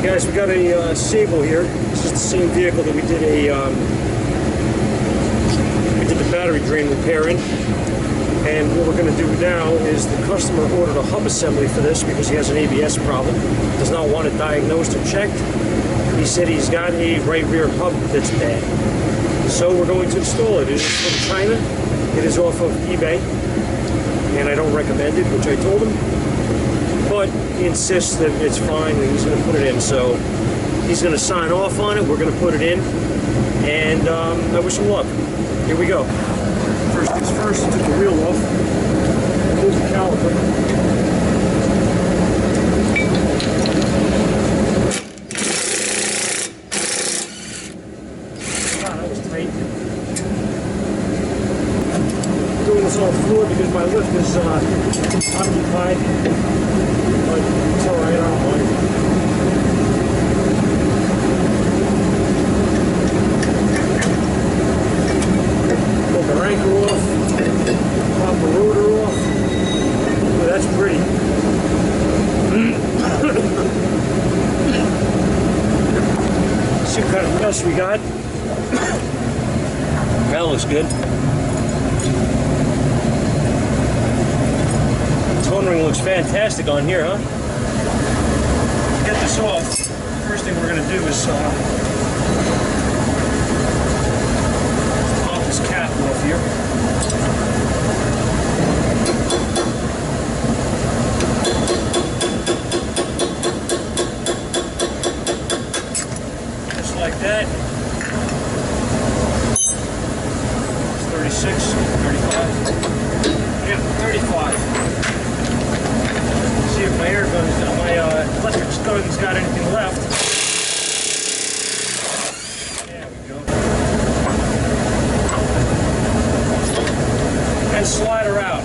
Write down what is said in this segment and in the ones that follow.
Guys, we got a Sable here. This is the same vehicle that we did the battery drain repair in. And what we're going to do now is the customer ordered a hub assembly for this because he has an ABS problem. Does not want it diagnosed or checked. He said he's got a right rear hub that's bad. So we're going to install it. It is from China. It is off of eBay. And I don't recommend it, which I told him. But he insists that it's fine and he's going to put it in. So he's going to sign off on it. We're going to put it in. And I wish him luck. Here we go. First things first, took the wheel off. Remove the caliper. Wow, that was tight. I'm doing this on the floor because my lift is occupied. But it's alright, I don't mind. Pull the anchor off, pop the rotor off. Ooh, that's pretty. See what kind of mess we got. That looks good. Tone ring looks fantastic on here, huh? To get this off, first thing we're going to do is pop this cap off here. Just like that. 36, 35. Yeah, 35. See if my air gun's got my electric gun's got anything left. There we go. And slide her out.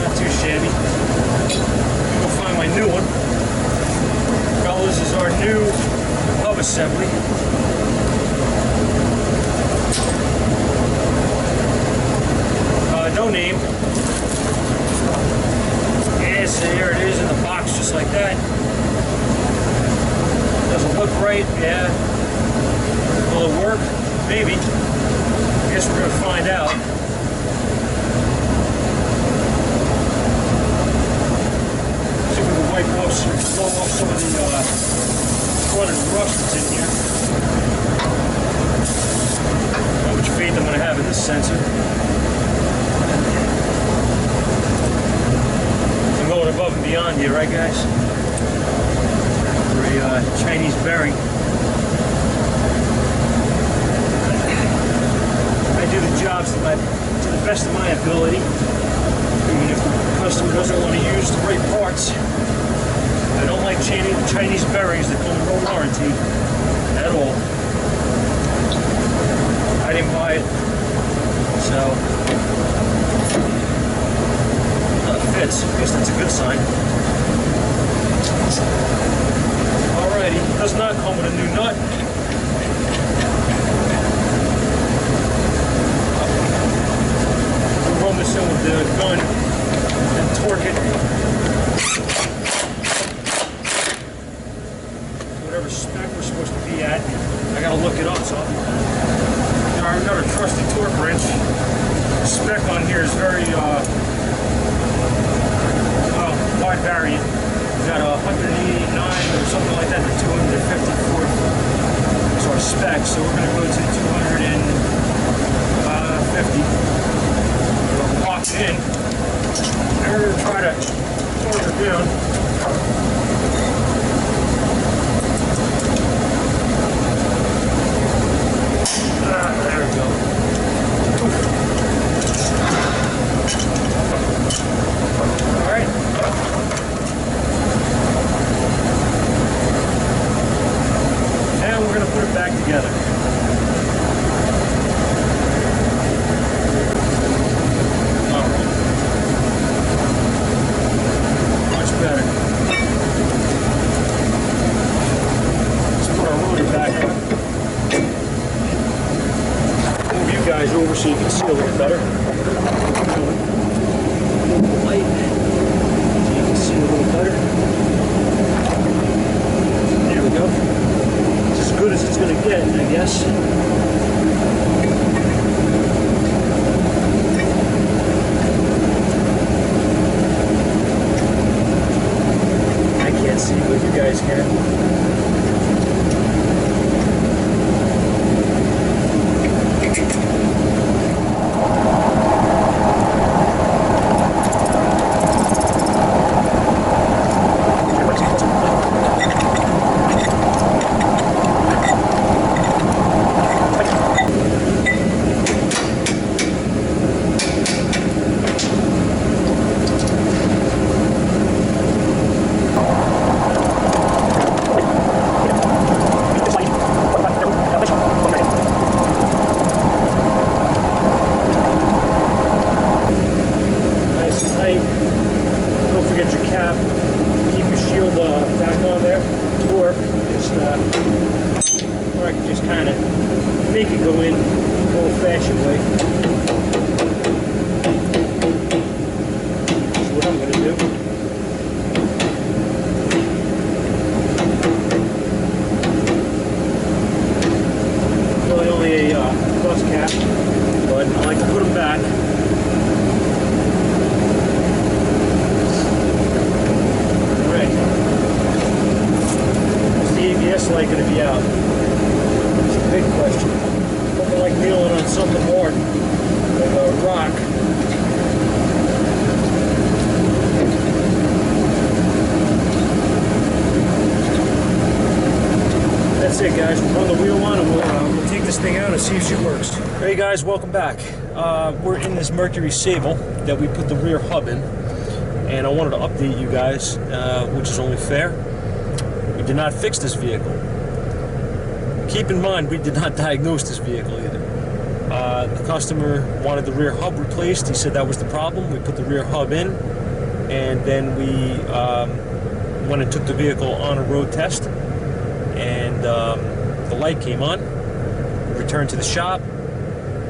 Not too shabby. We'll find my new one. Fellas, is our new hub assembly. No name. Yes, there it is in the box, just like that. Doesn't look right, yeah. Will it work? Maybe. I guess we're gonna find out. See if we can wipe off blow off some of the flooded rust that's in here. How much faith I'm gonna have in this sensor. Going above and beyond here, right guys? For a Chinese bearing. I do the jobs to the best of my ability. Even if the customer doesn't want to use the right parts. I don't like Chinese bearings that come with no warranty at all. I didn't buy it, so fits. I guess that's a good sign. Alrighty, does not come with a new nut. We'll run this in with the gun and torque it. Whatever spec we're supposed to be at. I gotta look it up, so I've got a trusty torque wrench. The spec on here is very wide variant. We've got a 189 or something like that to 254. That's our spec, so we're going to go to 250. We'll lock it in. And we're going to try to torque it down. There we go. Alright. And we're going to put it back together. Alright. Much better. Let's put our rotor back on. Move you guys over so you can see a little better. Light. So you can see a little better. it, I guess. I can't see, but you guys can. Don't forget your cap. Keep your shield back on there. Or just, or I can just kind of make it go in old-fashioned way. That's what I'm going to do. Really only a dust cap, but I like to put them back. Light going to be out? It's a big question. Something like kneeling on something hard, like a rock. That's it, guys. We'll run the wheel on and we'll take this thing out and see if she works. Hey guys, welcome back. We're in this Mercury Sable that we put the rear hub in, and I wanted to update you guys, which is only fair. We did not fix this vehicle. Keep in mind, we did not diagnose this vehicle either. The customer wanted the rear hub replaced. He said that was the problem. We put the rear hub in, and then we went and took the vehicle on a road test, and the light came on. We returned to the shop.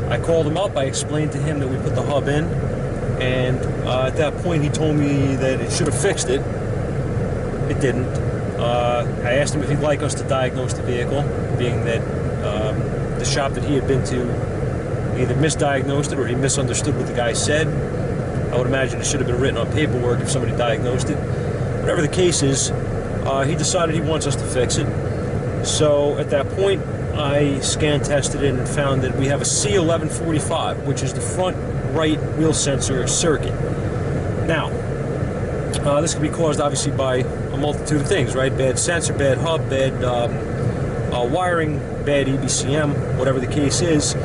I called him up. I explained to him that we put the hub in, and at that point he told me that it should have fixed it. It didn't. I asked him if he'd like us to diagnose the vehicle, being that the shop that he had been to either misdiagnosed it or he misunderstood what the guy said. I would imagine it should have been written on paperwork if somebody diagnosed it. Whatever the case is, he decided he wants us to fix it. So at that point, I scan tested it and found that we have a C1145, which is the front right wheel sensor circuit. Now, this can be caused obviously by a multitude of things, right? Bad sensor, bad hub, bad wiring, bad EBCM, whatever the case is.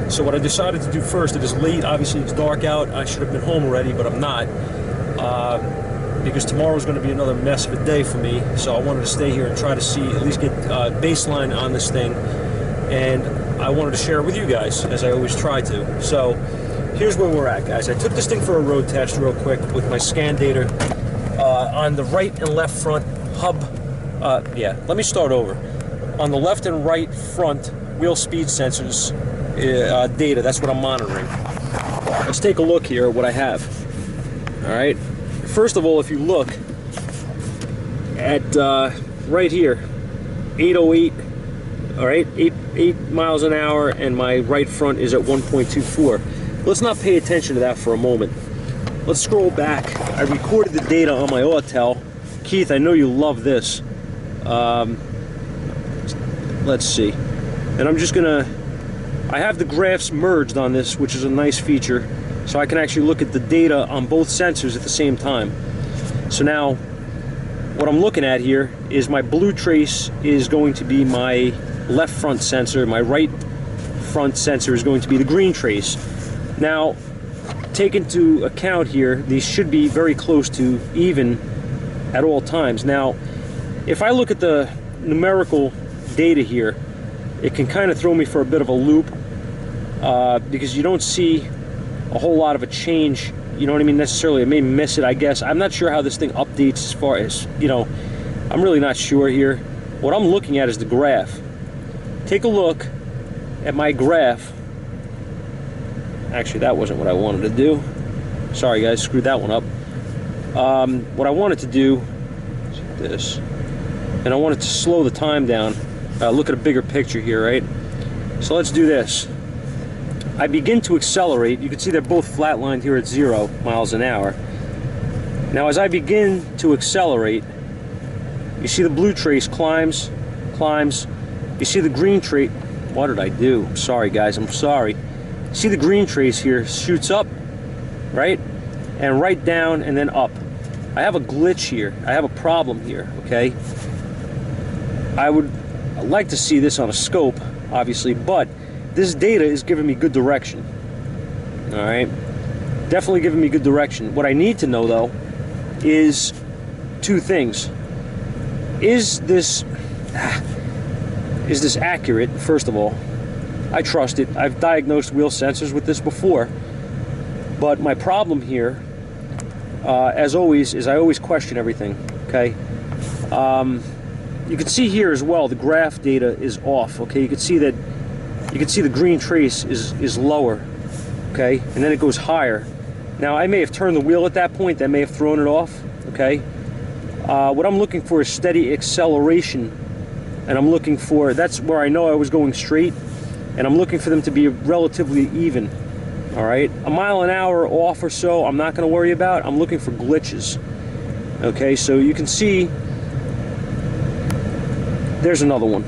So what I decided to do first, it is late, obviously it's dark out, I should have been home already, but I'm not, because tomorrow's going to be another mess of a day for me. So I wanted to stay here and try to see, at least get baseline on this thing, and I wanted to share it with you guys, as I always try to. So here's where we're at, guys. I took this thing for a road test real quick with my scan data on the right and left front hub. Let me start over. On the left and right front wheel speed sensors data, that's what I'm monitoring. Let's take a look here at what I have. All right. First of all, if you look at right here, 808, all right, 8 miles an hour, and my right front is at 1.24. Let's not pay attention to that for a moment. Let's scroll back. I recorded the data on my Autel. Keith, I know you love this. Let's see. And I'm just gonna, I have the graphs merged on this, which is a nice feature, so I can actually look at the data on both sensors at the same time. So now, what I'm looking at here is my blue trace is going to be my left front sensor, my right front sensor is going to be the green trace. Now, take into account here, these should be very close to even at all times. Now, if I look at the numerical data here, it can kind of throw me for a bit of a loop because you don't see a whole lot of a change, you know what I mean, necessarily. I may miss it, I guess. I'm not sure how this thing updates as far as, you know, I'm really not sure here. What I'm looking at is the graph. Take a look at my graph. Actually, that wasn't what I wanted to do. Sorry guys, screwed that one up. What I wanted to do is this, and I wanted to slow the time down look at a bigger picture here, right? So let's do this. I begin to accelerate. You can see they're both flatlined here at 0 miles an hour. Now as I begin to accelerate, you see the blue trace climbs. You see the green trace. What did I do? I'm sorry, guys. I'm sorry. See the green trace here shoots up, right? And right down and then up. I have a glitch here. I have a problem here, okay? I would like to see this on a scope, obviously, but this data is giving me good direction. All right? Definitely giving me good direction. What I need to know, though, is two things. Is this accurate, first of all? I trust it. I've diagnosed wheel sensors with this before. But my problem here, as always, is I always question everything, okay? You can see here as well, the graph data is off, okay? You can see that, you can see the green trace is lower, okay? And then it goes higher. Now, I may have turned the wheel at that point. That may have thrown it off, okay? What I'm looking for is steady acceleration. And I'm looking for, that's where I know I was going straight. And I'm looking for them to be relatively even, all right? A mile an hour off or so, I'm not gonna worry about. I'm looking for glitches, okay? So you can see, there's another one.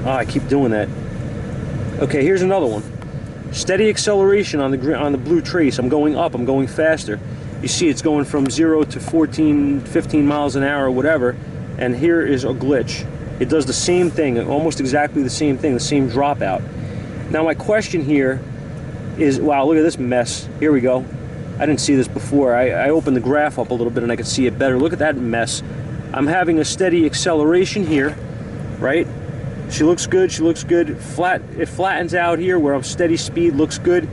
Oh, I keep doing that. Okay, here's another one. Steady acceleration on the blue trace. I'm going up, I'm going faster. You see it's going from 0 to 14, 15 miles an hour or whatever, and here is a glitch. It does the same thing, almost exactly the same thing, the same dropout. Now my question here is, wow, look at this mess. Here we go. I didn't see this before. I opened the graph up a little bit and I could see it better. Look at that mess. I'm having a steady acceleration here, right? She looks good, she looks good. It flattens out here where I'm steady speed, looks good.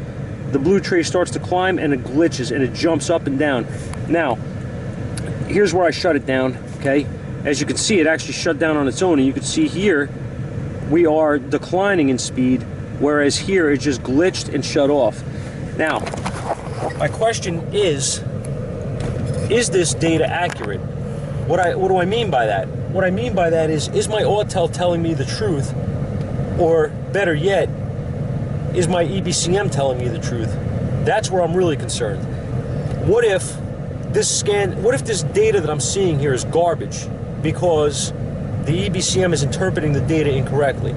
The blue trace starts to climb and it glitches and it jumps up and down. Now, here's where I shut it down, okay? As you can see, it actually shut down on its own, and you can see here, we are declining in speed, whereas here it just glitched and shut off. Now, my question is this data accurate? What do I mean by that? What I mean by that is my Autel telling me the truth? Or better yet, is my EBCM telling me the truth? That's where I'm really concerned. What if this data that I'm seeing here is garbage because the EBCM is interpreting the data incorrectly?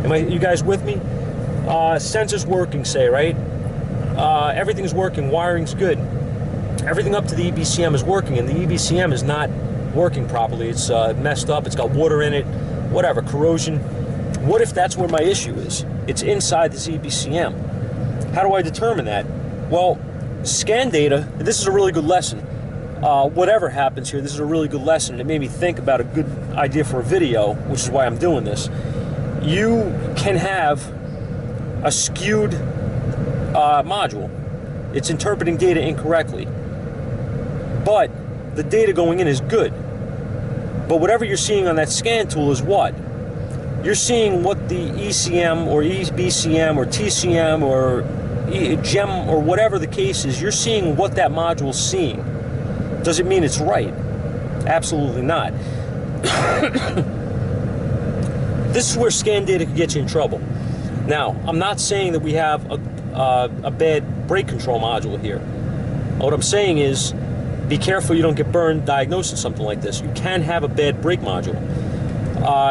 You guys with me? Sensors working, say, right? Everything's working, wiring's good. Everything up to the EBCM is working, and the EBCM is not working properly. It's messed up, it's got water in it, whatever, corrosion. What if that's where my issue is? It's inside this EBCM. How do I determine that? Well, scan data, this is a really good lesson. Whatever happens here, this is a really good lesson, and it made me think about a good idea for a video, which is why I'm doing this. You can have a skewed module. It's interpreting data incorrectly. But the data going in is good. But whatever you're seeing on that scan tool is what? You're seeing what the ECM or EBCM or TCM or GEM or whatever the case is, you're seeing what that module's seeing. Does it mean it's right? Absolutely not. This is where scan data can get you in trouble. Now, I'm not saying that we have a bad brake control module here. What I'm saying is, be careful you don't get burned diagnosing something like this. You can have a bad brake module.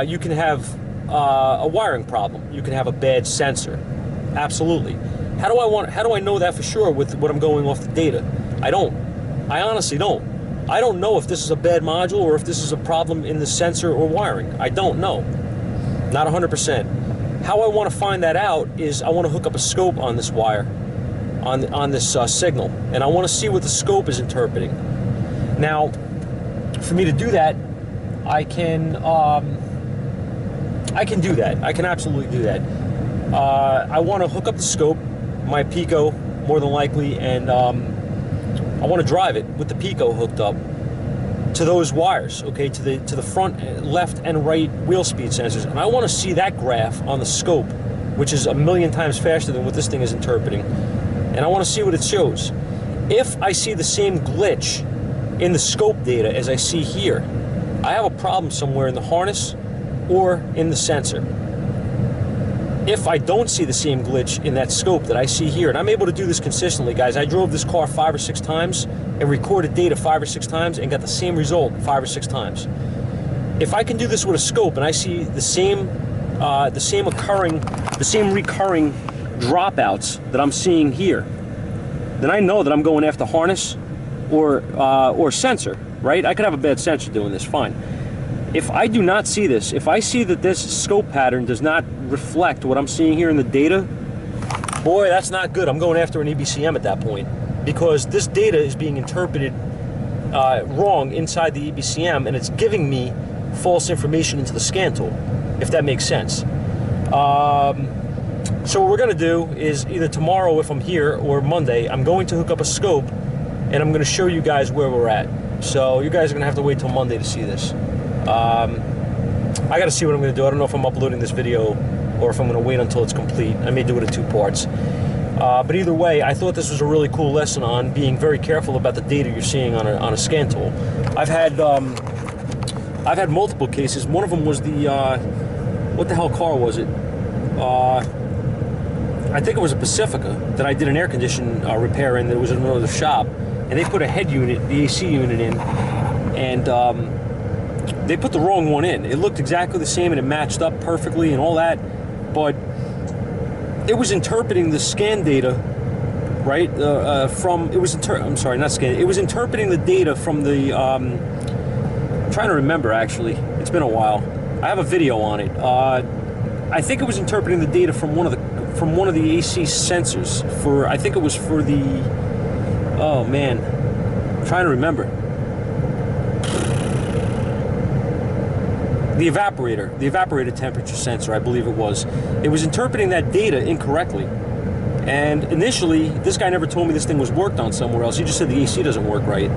You can have a wiring problem. You can have a bad sensor. Absolutely. How do I know that for sure with what I'm going off the data? I don't. I honestly don't. I don't know if this is a bad module or if this is a problem in the sensor or wiring. I don't know. Not 100%. How I want to find that out is I want to hook up a scope on this wire, on this signal, and I want to see what the scope is interpreting. Now, for me to do that, I can do that. I can absolutely do that. I want to hook up the scope, my Pico, more than likely, and I want to drive it with the Pico hooked up to those wires, okay, to the front, left, and right wheel speed sensors, and I want to see that graph on the scope, which is 1,000,000 times faster than what this thing is interpreting, and I want to see what it shows. If I see the same glitch in the scope data as I see here, I have a problem somewhere in the harness or in the sensor. If I don't see the same glitch in that scope that I see here, and I'm able to do this consistently, guys. I drove this car 5 or 6 times and recorded data 5 or 6 times and got the same result 5 or 6 times. If I can do this with a scope and I see the same recurring dropouts that I'm seeing here, then I know that I'm going after harness or sensor, right? I could have a bad sensor doing this, fine. If I do not see this, if I see that this scope pattern does not reflect what I'm seeing here in the data, boy, that's not good. I'm going after an EBCM at that point, because this data is being interpreted wrong inside the EBCM, and it's giving me false information into the scan tool, if that makes sense. So what we're going to do is either tomorrow, if I'm here, or Monday, I'm going to hook up a scope, and I'm going to show you guys where we're at. So you guys are going to have to wait till Monday to see this. I got to see what I'm going to do. I don't know if I'm uploading this video or if I'm going to wait until it's complete. I may do it in 2 parts. But either way, I thought this was a really cool lesson on being very careful about the data you're seeing on a scan tool. I've had multiple cases. One of them was the what the hell car was it? I think it was a Pacifica that I did an air condition repair in. That was in another shop, and they put a head unit, the AC unit in, and they put the wrong one in. It looked exactly the same and it matched up perfectly and all that, but it was interpreting the scan data, right? It was interpreting the data from the. I'm trying to remember, actually. It's been a while. I have a video on it. I think it was interpreting the data from one of the AC sensors for. I think it was for the. Oh man, I'm trying to remember. The evaporator temperature sensor, I believe it was. It was interpreting that data incorrectly. And initially, this guy never told me this thing was worked on somewhere else. He just said the AC doesn't work right.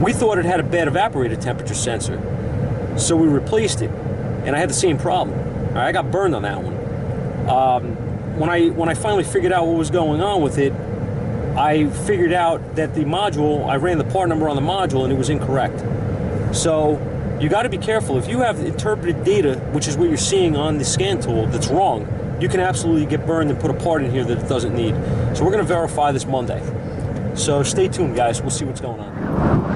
We thought it had a bad evaporator temperature sensor. So we replaced it, and I had the same problem. All right, I got burned on that one. When I finally figured out what was going on with it, I figured out that the module, I ran the part number on the module, and it was incorrect. So you got to be careful. If you have interpreted data, which is what you're seeing on the scan tool, that's wrong, you can absolutely get burned and put a part in here that it doesn't need. So we're going to verify this Monday. So stay tuned, guys. We'll see what's going on.